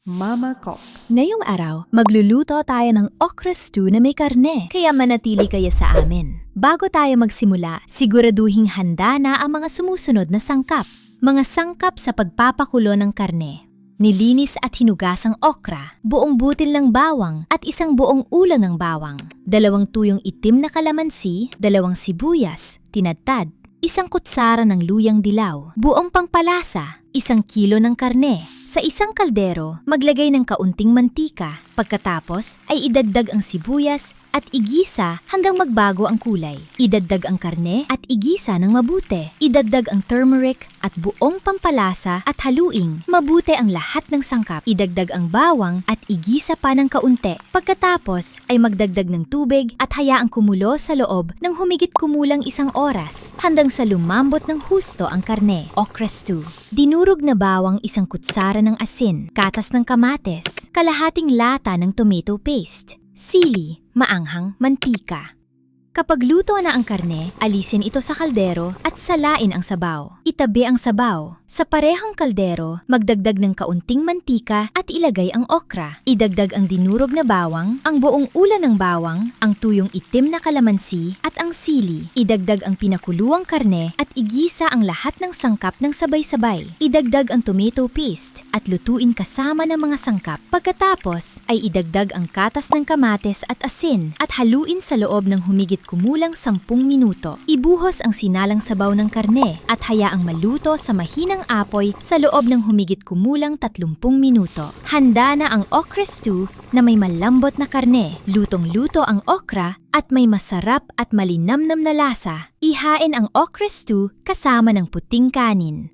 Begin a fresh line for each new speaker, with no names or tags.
Mama Cook.
Ngayong araw, magluluto tayo ng okra stew na may karne, kaya manatili kayo sa amin. Bago tayo magsimula, siguraduhing handa na ang mga sumusunod na sangkap. Mga sangkap sa pagpapakulo ng karne. Nilinis at hinugasang okra, buong butil ng bawang at isang buong ulo ng bawang, 2 tuyong itim na kalamansi, 2 sibuyas, tinadtad, 1 kutsara ng luyang dilaw, buong pangpalasa, 1 kilo ng karne. Sa isang kaldero, maglagay ng kaunting mantika. Pagkatapos ay idagdag ang sibuyas at igisa hanggang magbago ang kulay. Idagdag ang karne at igisa ng mabuti. Idagdag ang turmeric at buong pampalasa at haluing mabuti ang lahat ng sangkap. Idagdag ang bawang at igisa pa ng kaunti. Pagkatapos ay magdagdag ng tubig at hayaang kumulo sa loob ng humigit kumulang 1 oras hanggang sa lumambot ng husto ang karne. Okra stew. Dinurog na bawang 1 kutsara ng asin, katas ng kamates, kalahating lata ng tomato paste, sili, maanghang mantika. Kapag luto na ang karne, alisin ito sa kaldero at salain ang sabaw. Itabi ang sabaw. Sa parehong kaldero, magdagdag ng kaunting mantika at ilagay ang okra. Idagdag ang dinurog na bawang, ang buong ulo ng bawang, ang tuyong itim na kalamansi at ang sili. Idagdag ang pinakuluang karne at igisa ang lahat ng sangkap ng sabay-sabay. Idagdag ang tomato paste at lutuin kasama ng mga sangkap. Pagkatapos ay idagdag ang katas ng kamates at asin at haluin sa loob ng humigit kumulang 10 minuto. Ibuhos ang sinalang sabaw ng karne at hayaang maluto sa mahinang apoy sa loob ng humigit kumulang 30 minuto. Handa na ang okra stew na may malambot na karne. Lutong-luto ang okra at may masarap at malinamnam na lasa. Ihain ang okra stew kasama ng puting kanin.